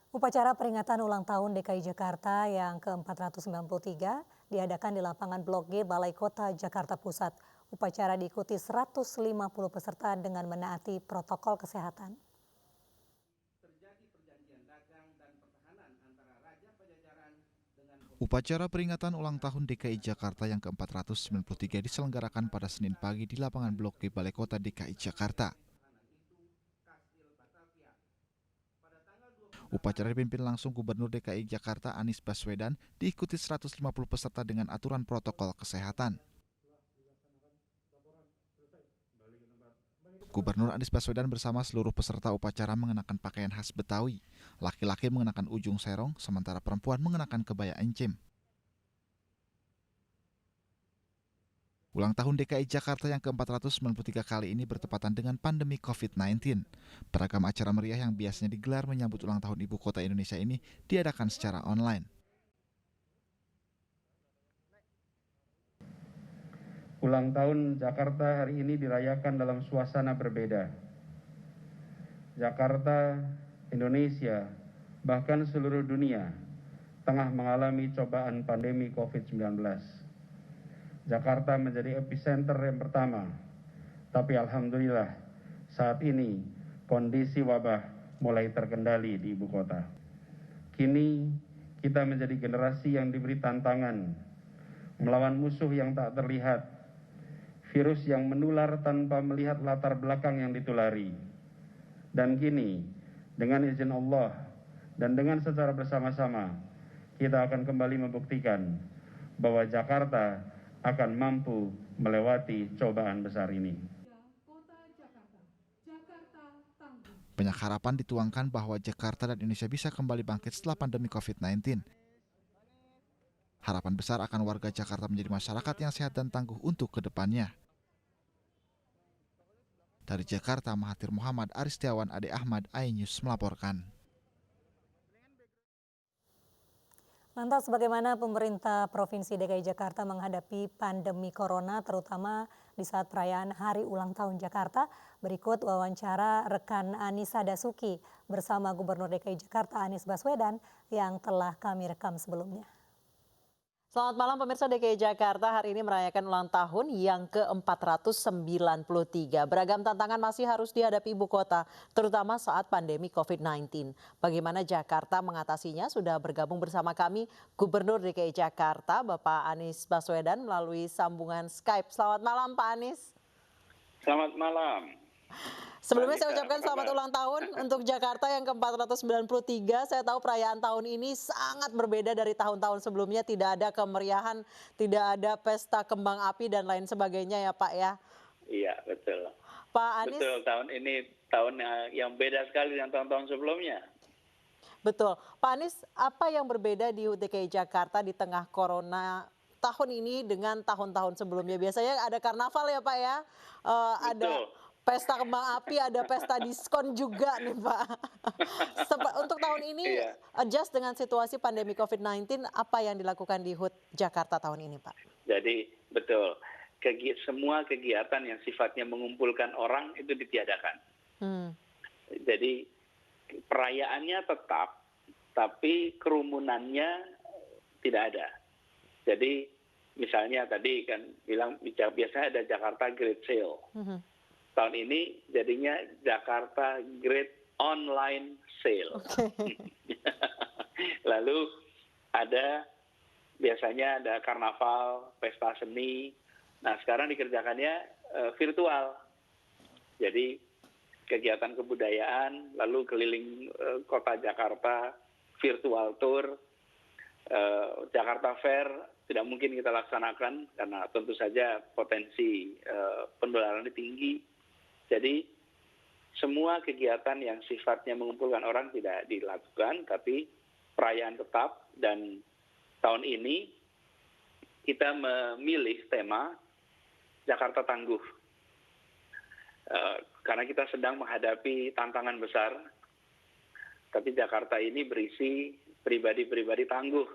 Upacara peringatan ulang tahun DKI Jakarta yang ke-493 diadakan di lapangan Blok G Balai Kota Jakarta Pusat. Upacara diikuti 150 peserta dengan menaati protokol kesehatan. Upacara peringatan ulang tahun DKI Jakarta yang ke-493 diselenggarakan pada Senin pagi di lapangan Blok G Balai Kota DKI Jakarta. Upacara dipimpin langsung Gubernur DKI Jakarta Anies Baswedan, diikuti 150 peserta dengan aturan protokol kesehatan. Gubernur Anies Baswedan bersama seluruh peserta upacara mengenakan pakaian khas Betawi. Laki-laki mengenakan ujung serong, sementara perempuan mengenakan kebaya encim. Ulang tahun DKI Jakarta yang ke-493 kali ini bertepatan dengan pandemi COVID-19. Beragam acara meriah yang biasanya digelar menyambut ulang tahun Ibu Kota Indonesia ini diadakan secara online. Ulang tahun Jakarta hari ini dirayakan dalam suasana berbeda. Jakarta, Indonesia, bahkan seluruh dunia tengah mengalami cobaan pandemi COVID-19. Jakarta menjadi epicenter yang pertama, tapi alhamdulillah saat ini kondisi wabah mulai terkendali di ibu kota. Kini kita menjadi generasi yang diberi tantangan melawan musuh yang tak terlihat, virus yang menular tanpa melihat latar belakang yang ditulari. Dan kini dengan izin Allah dan dengan secara bersama-sama kita akan kembali membuktikan bahwa Jakarta akan mampu melewati cobaan besar ini. Banyak harapan dituangkan bahwa Jakarta dan Indonesia bisa kembali bangkit setelah pandemi COVID-19. Harapan besar akan warga Jakarta menjadi masyarakat yang sehat dan tangguh untuk kedepannya. Dari Jakarta, Mahathir Muhammad, Aristiawan, Ade Ahmad, iNews melaporkan. Lantas bagaimana pemerintah Provinsi DKI Jakarta menghadapi pandemi corona terutama di saat perayaan Hari Ulang Tahun Jakarta? Berikut wawancara rekan Anissa Dasuki bersama Gubernur DKI Jakarta Anies Baswedan yang telah kami rekam sebelumnya. Selamat malam pemirsa DKI Jakarta, hari ini merayakan ulang tahun yang ke-493. Beragam tantangan masih harus dihadapi ibu kota, terutama saat pandemi COVID-19. Bagaimana Jakarta mengatasinya? Sudah bergabung bersama kami Gubernur DKI Jakarta, Bapak Anies Baswedan melalui sambungan Skype. Selamat malam Pak Anies. Selamat malam. Sebelumnya saya ucapkan selamat ulang tahun untuk Jakarta yang ke-493. Saya tahu perayaan tahun ini sangat berbeda dari tahun-tahun sebelumnya. Tidak ada kemeriahan, tidak ada pesta kembang api dan lain sebagainya ya Pak ya. Iya betul. Pak Anies. Betul, tahun ini tahun yang beda sekali dengan tahun-tahun sebelumnya. Betul. Pak Anies, apa yang berbeda di DKI Jakarta di tengah corona tahun ini dengan tahun-tahun sebelumnya? Biasanya ada karnaval ya Pak ya. Ada pesta kembang api, ada pesta diskon juga nih Pak. Untuk tahun ini, adjust dengan situasi pandemi COVID-19, apa yang dilakukan di HUT Jakarta tahun ini Pak? Jadi betul, semua kegiatan yang sifatnya mengumpulkan orang itu ditiadakan. Jadi perayaannya tetap, tapi kerumunannya tidak ada. Jadi misalnya tadi kan bilang biasanya ada Jakarta Great Sale. Tahun ini jadinya Jakarta Great Online Sale. Lalu biasanya ada karnaval, pesta seni. Nah sekarang dikerjakannya virtual. Jadi kegiatan kebudayaan, lalu keliling kota Jakarta, virtual tour, Jakarta Fair tidak mungkin kita laksanakan karena tentu saja potensi penularannya tinggi. Jadi semua kegiatan yang sifatnya mengumpulkan orang tidak dilakukan, tapi perayaan tetap. Dan tahun ini kita memilih tema Jakarta Tangguh. Karena kita sedang menghadapi tantangan besar, tapi Jakarta ini berisi pribadi-pribadi tangguh.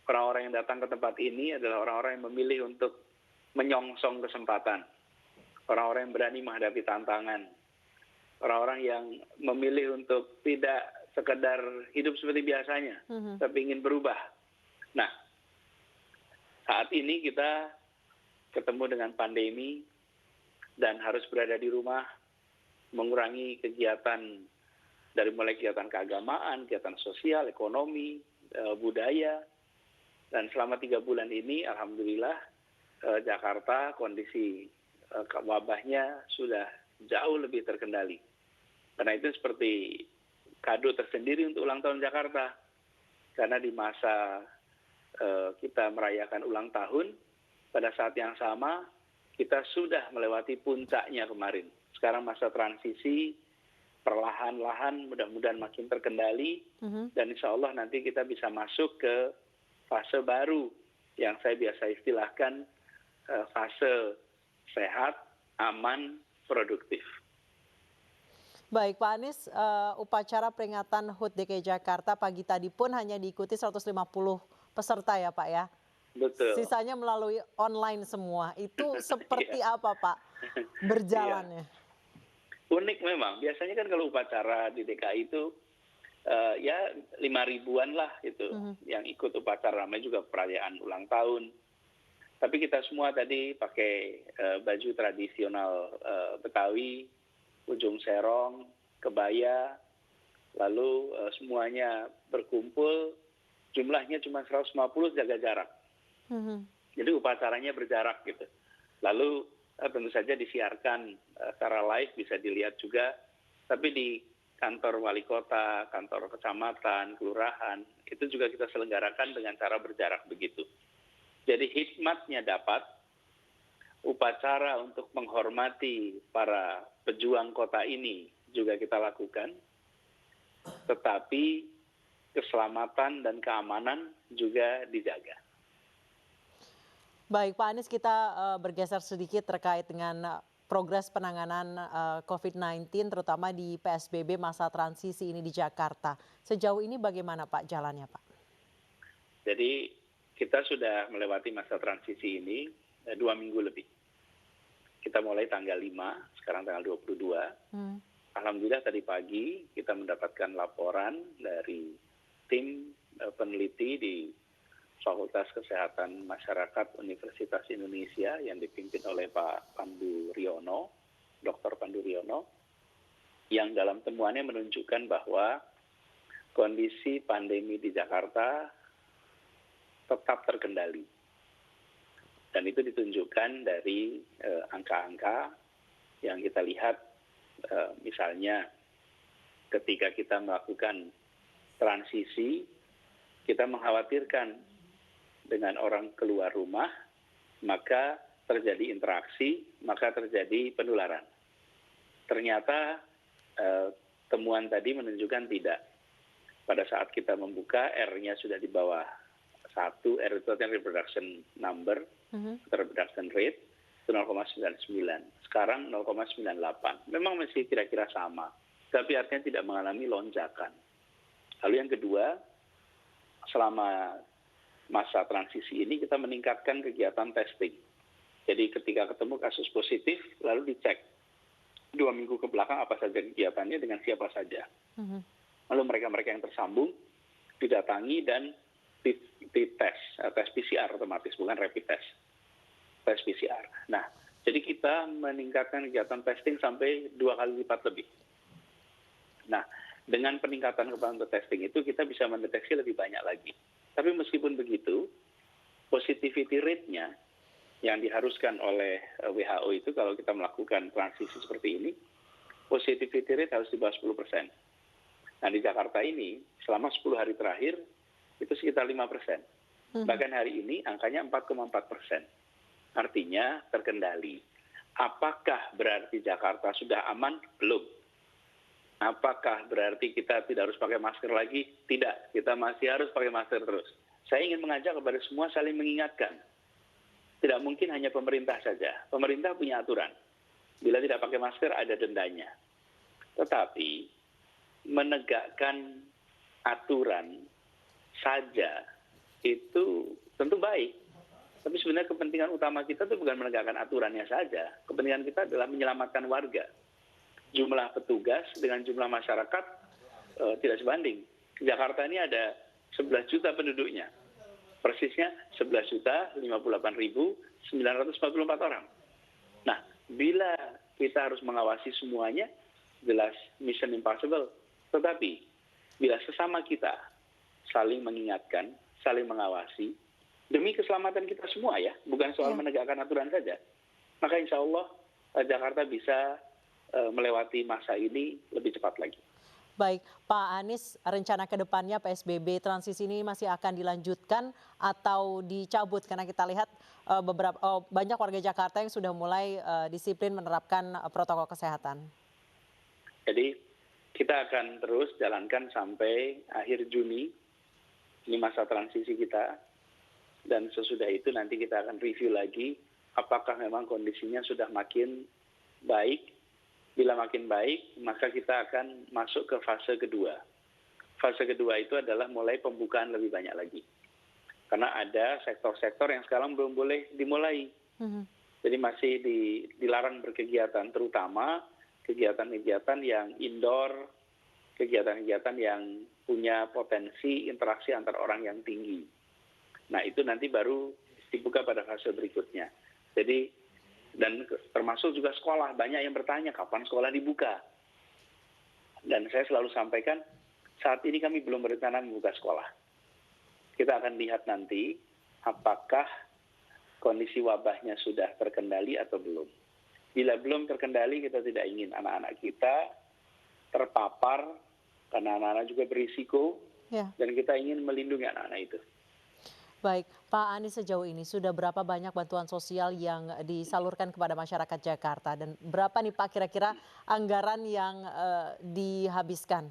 Orang-orang yang datang ke tempat ini adalah orang-orang yang memilih untuk menyongsong kesempatan. Orang-orang yang berani menghadapi tantangan. Orang-orang yang memilih untuk tidak sekedar hidup seperti biasanya, tapi ingin berubah. Nah, saat ini kita ketemu dengan pandemi dan harus berada di rumah, mengurangi kegiatan dari mulai kegiatan keagamaan, kegiatan sosial, ekonomi, budaya. Dan selama 3 bulan ini, alhamdulillah, Jakarta kondisi wabahnya sudah jauh lebih terkendali. Karena itu seperti kado tersendiri untuk ulang tahun Jakarta. Karena di masa kita merayakan ulang tahun, pada saat yang sama kita sudah melewati puncaknya kemarin. Sekarang masa transisi, perlahan-lahan mudah-mudahan makin terkendali, dan insya Allah nanti kita bisa masuk ke fase baru yang saya biasa istilahkan fase sehat, aman, produktif. Baik Pak Anies, upacara peringatan HUT DKI Jakarta pagi tadi pun hanya diikuti 150 peserta ya Pak ya? Betul. Sisanya melalui online semua. Itu seperti apa Pak berjalannya? Unik memang. Biasanya kan kalau upacara di DKI itu ya 5.000-an lah itu yang ikut upacara, namanya juga perayaan ulang tahun. Tapi kita semua tadi pakai baju tradisional Betawi, ujung serong, kebaya, lalu semuanya berkumpul, jumlahnya cuma 150, jaga jarak. Jadi upacaranya berjarak gitu. Lalu tentu saja disiarkan secara live, bisa dilihat juga. Tapi di kantor wali kota, kantor kecamatan, kelurahan, itu juga kita selenggarakan dengan cara berjarak begitu. Jadi hikmatnya dapat, upacara untuk menghormati para pejuang kota ini juga kita lakukan, tetapi keselamatan dan keamanan juga dijaga. Baik Pak Anies, kita bergeser sedikit terkait dengan progres penanganan COVID-19 terutama di PSBB masa transisi ini di Jakarta. Sejauh ini bagaimana Pak jalannya Pak? Jadi kita sudah melewati masa transisi ini 2 minggu lebih. Kita mulai tanggal 5, sekarang tanggal 22. Alhamdulillah tadi pagi kita mendapatkan laporan dari tim peneliti di Fakultas Kesehatan Masyarakat Universitas Indonesia yang dipimpin oleh Pak Pandu Riono, Dr. Pandu Riono, yang dalam temuannya menunjukkan bahwa kondisi pandemi di Jakarta tetap terkendali. Dan itu ditunjukkan dari angka-angka yang kita lihat, misalnya ketika kita melakukan transisi, kita mengkhawatirkan dengan orang keluar rumah, maka terjadi interaksi, maka terjadi penularan. Ternyata temuan tadi menunjukkan tidak. Pada saat kita membuka, R-nya sudah di bawah 1, R itu artinya reproduction number, reproduction rate, itu 0,99. Sekarang 0,98. Memang masih kira-kira sama, tapi artinya tidak mengalami lonjakan. Lalu yang kedua, selama masa transisi ini kita meningkatkan kegiatan testing. Jadi ketika ketemu kasus positif, lalu dicek 2 minggu ke belakang apa saja kegiatannya dengan siapa saja. Lalu mereka-mereka yang tersambung didatangi dan dites, tes PCR otomatis, bukan rapid test, tes PCR. Nah, jadi kita meningkatkan kegiatan testing sampai 2 kali lipat lebih. Nah, dengan peningkatan kegiatan testing itu kita bisa mendeteksi lebih banyak lagi. Tapi meskipun begitu, positivity rate-nya yang diharuskan oleh WHO itu kalau kita melakukan transisi seperti ini, positivity rate harus di bawah 10%. Nah, di Jakarta ini selama 10 hari terakhir itu sekitar 5%. Bahkan hari ini angkanya 4,4%. Artinya terkendali. Apakah berarti Jakarta sudah aman? Belum. Apakah berarti kita tidak harus pakai masker lagi? Tidak, kita masih harus pakai masker terus. Saya ingin mengajak kepada semua saling mengingatkan. Tidak mungkin hanya pemerintah saja. Pemerintah punya aturan. Bila tidak pakai masker ada dendanya. Tetapi menegakkan aturan saja itu tentu baik. Tapi sebenarnya kepentingan utama kita itu bukan menegakkan aturannya saja. Kepentingan kita adalah menyelamatkan warga. Jumlah petugas dengan jumlah masyarakat tidak sebanding. Jakarta ini ada 11 juta penduduknya. Persisnya 11.058.944 orang. Nah, bila kita harus mengawasi semuanya, jelas mission impossible. Tetapi, bila sesama kita saling mengingatkan, saling mengawasi, demi keselamatan kita semua ya, bukan soal menegakkan aturan saja, maka insya Allah Jakarta bisa melewati masa ini lebih cepat lagi. Baik, Pak Anies, rencana ke depannya PSBB transisi ini masih akan dilanjutkan atau dicabut? Karena kita lihat banyak warga Jakarta yang sudah mulai disiplin menerapkan protokol kesehatan. Jadi kita akan terus jalankan sampai akhir Juni, ini masa transisi kita, dan sesudah itu nanti kita akan review lagi apakah memang kondisinya sudah makin baik. Bila makin baik, maka kita akan masuk ke fase kedua. Fase kedua itu adalah mulai pembukaan lebih banyak lagi. Karena ada sektor-sektor yang sekarang belum boleh dimulai. Jadi masih dilarang berkegiatan, terutama kegiatan-kegiatan yang indoor, kegiatan-kegiatan yang punya potensi interaksi antar orang yang tinggi. Nah, itu nanti baru dibuka pada fase berikutnya. Jadi, dan termasuk juga sekolah, banyak yang bertanya kapan sekolah dibuka. Dan saya selalu sampaikan, saat ini kami belum berencana membuka sekolah. Kita akan lihat nanti apakah kondisi wabahnya sudah terkendali atau belum. Bila belum terkendali, kita tidak ingin anak-anak kita terpapar, karena anak-anak juga berisiko, dan kita ingin melindungi anak-anak itu. Baik, Pak Anies, sejauh ini sudah berapa banyak bantuan sosial yang disalurkan kepada masyarakat Jakarta, dan berapa nih Pak kira-kira anggaran yang dihabiskan?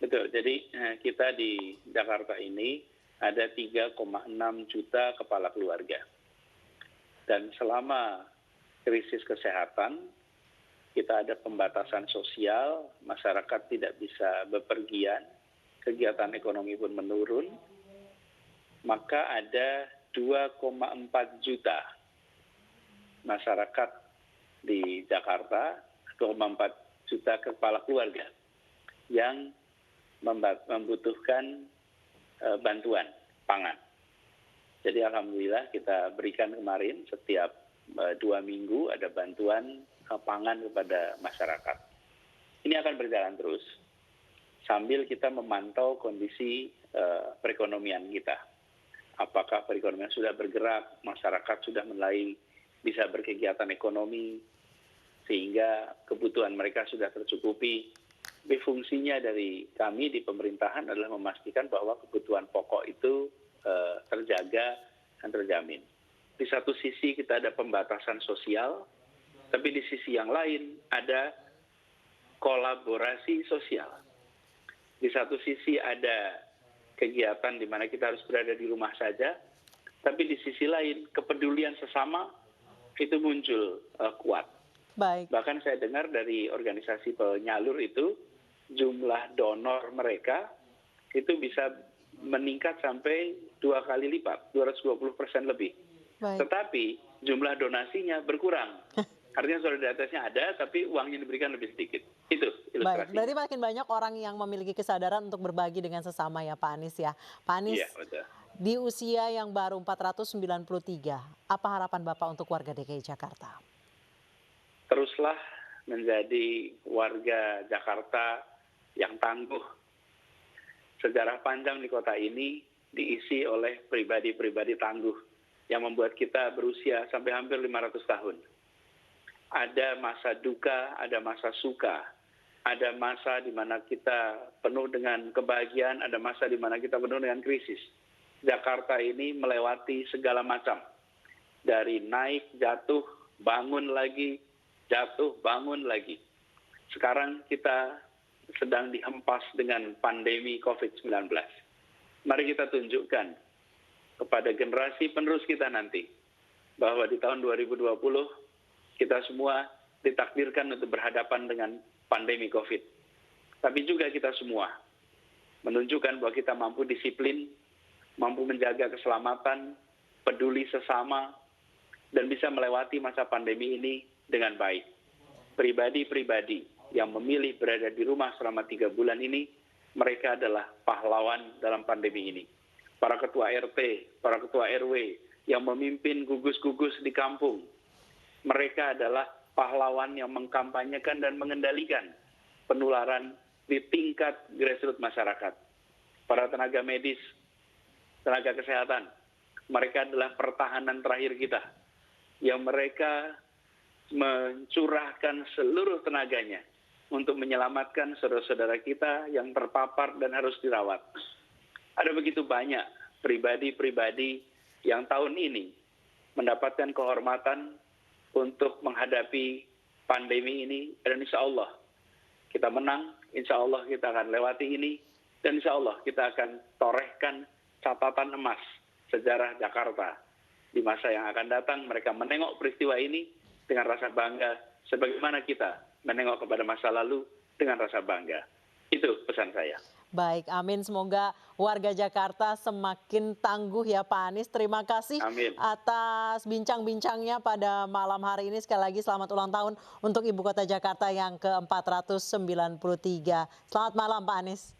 Betul, jadi kita di Jakarta ini ada 3,6 juta kepala keluarga. Dan selama krisis kesehatan, kita ada pembatasan sosial, masyarakat tidak bisa bepergian, kegiatan ekonomi pun menurun, maka ada 2,4 juta masyarakat di Jakarta, 2,4 juta kepala keluarga yang membutuhkan bantuan pangan. Jadi alhamdulillah kita berikan kemarin setiap 2 minggu ada bantuan pangan kepada masyarakat. Ini akan berjalan terus sambil kita memantau kondisi perekonomian kita. Apakah perekonomian sudah bergerak, masyarakat sudah mulai bisa berkegiatan ekonomi, sehingga kebutuhan mereka sudah tercukupi. Tapi fungsinya dari kami di pemerintahan adalah memastikan bahwa kebutuhan pokok itu terjaga dan terjamin. Di satu sisi kita ada pembatasan sosial, tapi di sisi yang lain ada kolaborasi sosial. Di satu sisi ada kegiatan di mana kita harus berada di rumah saja, tapi di sisi lain kepedulian sesama itu muncul kuat. Baik. Bahkan saya dengar dari organisasi penyalur itu, jumlah donor mereka itu bisa meningkat sampai 2 kali lipat, 220% lebih. Baik. Tetapi jumlah donasinya berkurang. Artinya solidaritasnya ada, tapi uangnya diberikan lebih sedikit. Itu ilustrasi. Baik, berarti makin banyak orang yang memiliki kesadaran untuk berbagi dengan sesama ya Pak Anies ya. Pak Anies, Iya, betul. di usia yang baru 493, apa harapan Bapak untuk warga DKI Jakarta? Teruslah menjadi warga Jakarta yang tangguh. Sejarah panjang di kota ini diisi oleh pribadi-pribadi tangguh yang membuat kita berusia sampai hampir 500 tahun. Ada masa duka, ada masa suka, ada masa di mana kita penuh dengan kebahagiaan, ada masa di mana kita penuh dengan krisis. Jakarta ini melewati segala macam. Dari naik, jatuh, bangun lagi, jatuh, bangun lagi. Sekarang kita sedang dihempas dengan pandemi COVID-19. Mari kita tunjukkan kepada generasi penerus kita nanti bahwa di tahun 2020 kita semua ditakdirkan untuk berhadapan dengan pandemi COVID. Tapi juga kita semua menunjukkan bahwa kita mampu disiplin, mampu menjaga keselamatan, peduli sesama, dan bisa melewati masa pandemi ini dengan baik. Pribadi-pribadi yang memilih berada di rumah selama 3 bulan ini, mereka adalah pahlawan dalam pandemi ini. Para ketua RT, para ketua RW yang memimpin gugus-gugus di kampung, mereka adalah pahlawan yang mengkampanyekan dan mengendalikan penularan di tingkat grassroots masyarakat. Para tenaga medis, tenaga kesehatan, mereka adalah pertahanan terakhir kita, yang mereka mencurahkan seluruh tenaganya untuk menyelamatkan saudara-saudara kita yang terpapar dan harus dirawat. Ada begitu banyak pribadi-pribadi yang tahun ini mendapatkan kehormatan untuk menghadapi pandemi ini, dan insya Allah kita menang, insya Allah kita akan lewati ini, dan insya Allah kita akan torehkan catatan emas sejarah Jakarta. Di masa yang akan datang, mereka menengok peristiwa ini dengan rasa bangga, sebagaimana kita menengok kepada masa lalu dengan rasa bangga. Itu pesan saya. Baik, amin. Semoga warga Jakarta semakin tangguh ya Pak Anies. Terima kasih Amin. atas bincang-bincangnya pada malam hari ini. Sekali lagi selamat ulang tahun untuk Ibu Kota Jakarta yang ke-493. Selamat malam Pak Anies.